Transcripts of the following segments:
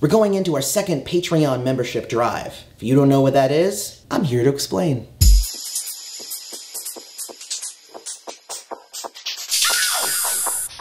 We're going into our second Patreon membership drive. If you don't know what that is, I'm here to explain.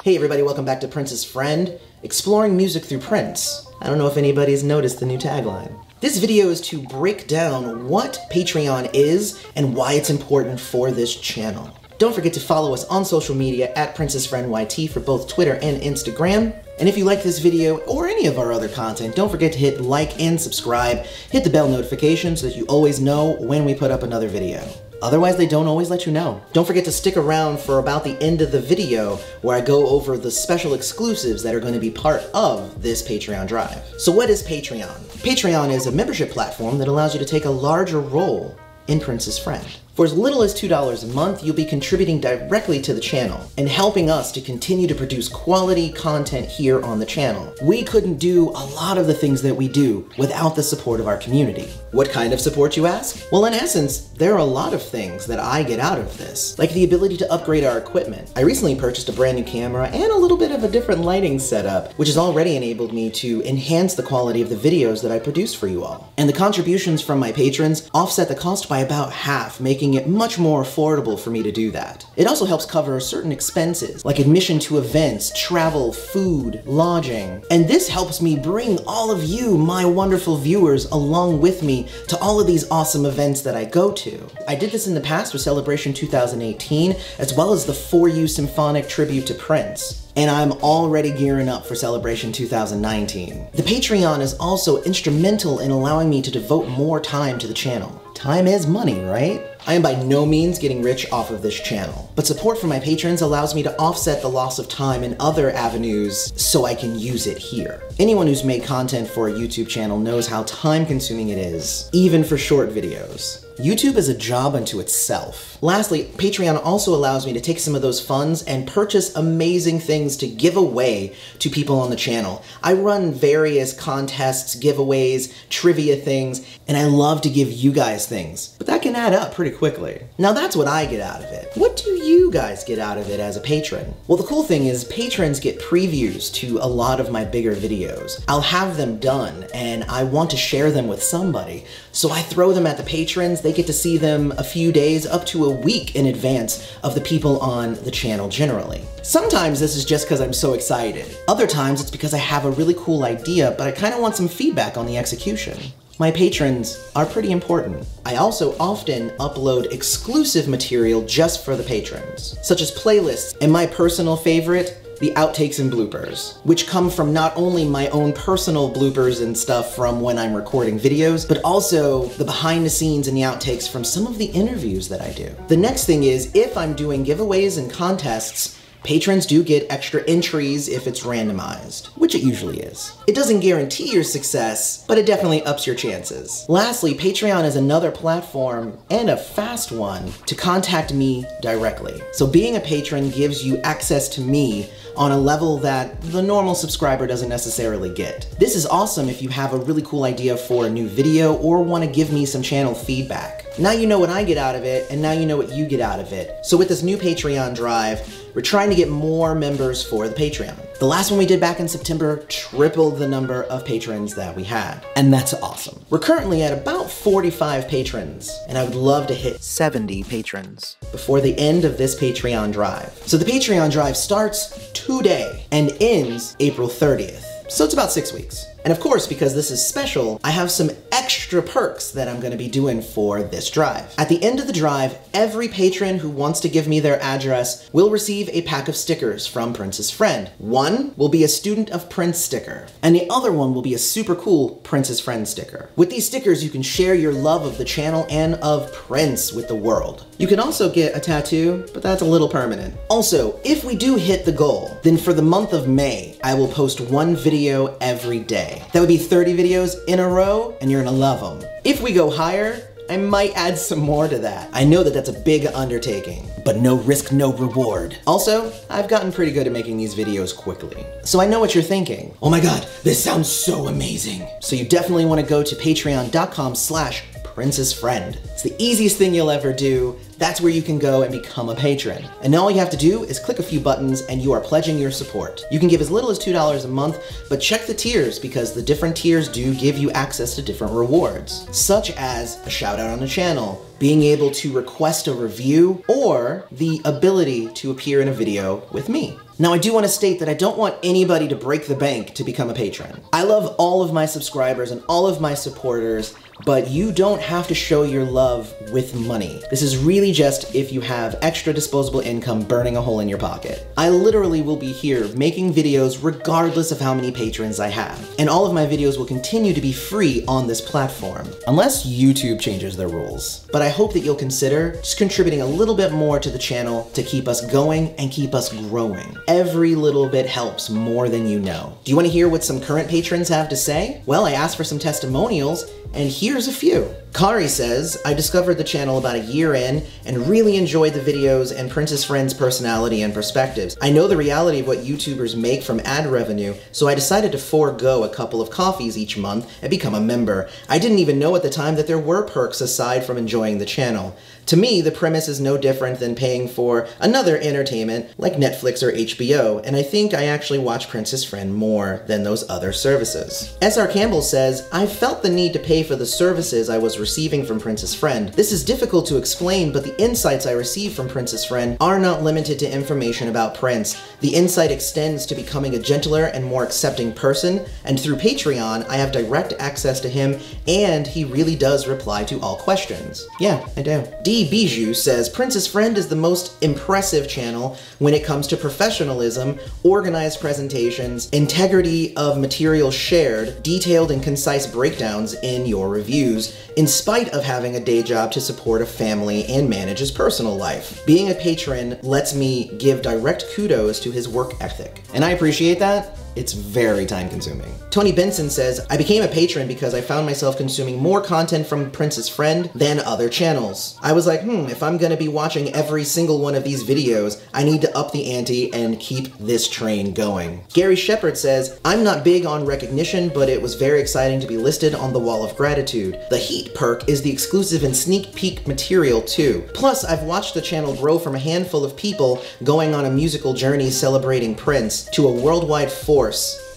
Hey everybody, welcome back to Prince's Friend, exploring music through Prince. I don't know if anybody's noticed the new tagline. This video is to break down what Patreon is and why it's important for this channel. Don't forget to follow us on social media at Prince's Friend YT for both Twitter and Instagram. And if you like this video or any of our other content, don't forget to hit like and subscribe, hit the bell notification so that you always know when we put up another video. Otherwise, they don't always let you know. Don't forget to stick around for about the end of the video where I go over the special exclusives that are going to be part of this Patreon drive. So what is Patreon? Patreon is a membership platform that allows you to take a larger role in Prince's Friend. For as little as $2 a month, you'll be contributing directly to the channel and helping us to continue to produce quality content here on the channel. We couldn't do a lot of the things that we do without the support of our community. What kind of support, you ask? Well, in essence, there are a lot of things that I get out of this, like the ability to upgrade our equipment. I recently purchased a brand new camera and a little bit of a different lighting setup, which has already enabled me to enhance the quality of the videos that I produce for you all. And the contributions from my patrons offset the cost by about half, making it much more affordable for me to do that. It also helps cover certain expenses, like admission to events, travel, food, lodging. And this helps me bring all of you, my wonderful viewers, along with me to all of these awesome events that I go to. I did this in the past with Celebration 2018, as well as the 4U Symphonic Tribute to Prince. And I'm already gearing up for Celebration 2019. The Patreon is also instrumental in allowing me to devote more time to the channel. Time is money, right? I am by no means getting rich off of this channel, but support from my patrons allows me to offset the loss of time in other avenues so I can use it here. Anyone who's made content for a YouTube channel knows how time-consuming it is, even for short videos. YouTube is a job unto itself. Lastly, Patreon also allows me to take some of those funds and purchase amazing things to give away to people on the channel. I run various contests, giveaways, trivia things, and I love to give you guys things, but that can add up pretty quickly. Now that's what I get out of it. What do you guys get out of it as a patron? Well, the cool thing is patrons get previews to a lot of my bigger videos. I'll have them done, and I want to share them with somebody, so I throw them at the patrons. They get to see them a few days up to a week in advance of the people on the channel generally. Sometimes this is just because I'm so excited. Other times it's because I have a really cool idea, but I kind of want some feedback on the execution. My patrons are pretty important. I also often upload exclusive material just for the patrons, such as playlists and my personal favorite, the outtakes and bloopers, which come from not only my own personal bloopers and stuff from when I'm recording videos, but also the behind the scenes and the outtakes from some of the interviews that I do. The next thing is, if I'm doing giveaways and contests, patrons do get extra entries if it's randomized, which it usually is. It doesn't guarantee your success, but it definitely ups your chances. Lastly, Patreon is another platform, and a fast one, to contact me directly. So being a patron gives you access to me on a level that the normal subscriber doesn't necessarily get. This is awesome if you have a really cool idea for a new video or want to give me some channel feedback. Now you know what I get out of it, and now you know what you get out of it. So with this new Patreon drive, we're trying to get more members for the Patreon. The last one we did back in September tripled the number of patrons that we had, and that's awesome. We're currently at about 45 patrons, and I would love to hit 70 patrons before the end of this Patreon drive. So the Patreon drive starts today and ends April 30th. So it's about 6 weeks. And of course, because this is special, I have some extra perks that I'm gonna be doing for this drive. At the end of the drive, every patron who wants to give me their address will receive a pack of stickers from Prince's Friend. One will be a Student of Prince sticker, and the other one will be a super cool Prince's Friend sticker. With these stickers, you can share your love of the channel and of Prince with the world. You can also get a tattoo, but that's a little permanent. Also, if we do hit the goal, then for the month of May, I will post one video every day. That would be 30 videos in a row, and you're gonna love them. If we go higher, I might add some more to that. I know that that's a big undertaking, but no risk, no reward. Also, I've gotten pretty good at making these videos quickly. So I know what you're thinking. Oh my God, this sounds so amazing. So you definitely wanna go to patreon.com/Prince Prince's Friend. It's the easiest thing you'll ever do. That's where you can go and become a patron. And all you have to do is click a few buttons and you are pledging your support. You can give as little as $2 a month, but check the tiers because the different tiers do give you access to different rewards, such as a shout out on the channel, being able to request a review, or the ability to appear in a video with me. Now, I do want to state that I don't want anybody to break the bank to become a patron. I love all of my subscribers and all of my supporters, but you don't have to show your love with money. This is really just if you have extra disposable income burning a hole in your pocket. I literally will be here making videos regardless of how many patrons I have. And all of my videos will continue to be free on this platform, unless YouTube changes their rules. But I hope that you'll consider just contributing a little bit more to the channel to keep us going and keep us growing. Every little bit helps more than you know. Do you want to hear what some current patrons have to say? Well, I asked for some testimonials, and here's a few. Kari says, I discovered the channel about a year in and really enjoyed the videos and Prince's Friend's personality and perspectives. I know the reality of what YouTubers make from ad revenue, so I decided to forego a couple of coffees each month and become a member. I didn't even know at the time that there were perks aside from enjoying the channel. To me, the premise is no different than paying for another entertainment like Netflix or HBO, and I think I actually watch Prince's Friend more than those other services. S.R. Campbell says, I felt the need to pay for the services I was receiving from Prince's Friend. This is difficult to explain, but the insights I receive from Prince's Friend are not limited to information about Prince. The insight extends to becoming a gentler and more accepting person, and through Patreon, I have direct access to him, and he really does reply to all questions. Yeah, I do. D. Bijou says, Prince's Friend is the most impressive channel when it comes to professionalism, organized presentations, integrity of material shared, detailed and concise breakdowns in your reviews, in spite of having a day job to support a family and manage his personal life. Being a patron lets me give direct kudos to his work ethic, and I appreciate that. It's very time consuming. Tony Benson says, I became a patron because I found myself consuming more content from Prince's Friend than other channels. I was like, if I'm gonna be watching every single one of these videos, I need to up the ante and keep this train going. Gary Shepard says, I'm not big on recognition, but it was very exciting to be listed on the Wall of Gratitude. The Heat perk is the exclusive and sneak peek material too. Plus, I've watched the channel grow from a handful of people going on a musical journey celebrating Prince to a worldwide force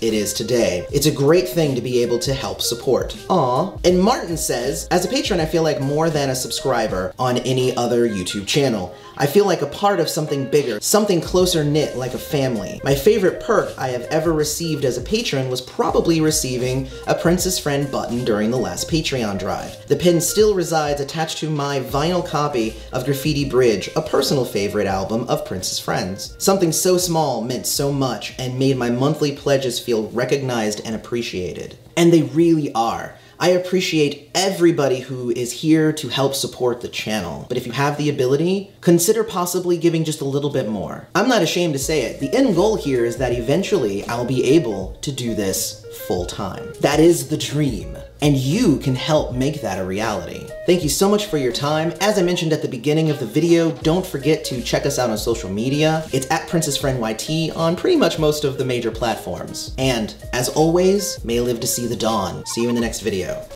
it is today. It's a great thing to be able to help support. Aw. And Martin says, as a patron, I feel like more than a subscriber on any other YouTube channel. I feel like a part of something bigger, something closer knit like a family. My favorite perk I have ever received as a patron was probably receiving a Prince's Friend button during the last Patreon drive. The pin still resides attached to my vinyl copy of Graffiti Bridge, a personal favorite album of Prince's Friends. Something so small meant so much and made my monthly pledges feel recognized and appreciated. And they really are. I appreciate everybody who is here to help support the channel, but if you have the ability, consider possibly giving just a little bit more. I'm not ashamed to say it. The end goal here is that eventually I'll be able to do this full time. That is the dream, and you can help make that a reality. Thank you so much for your time. As I mentioned at the beginning of the video, don't forget to check us out on social media. It's at Prince's Friend YT on pretty much most of the major platforms. And as always, may live to see the dawn. See you in the next video.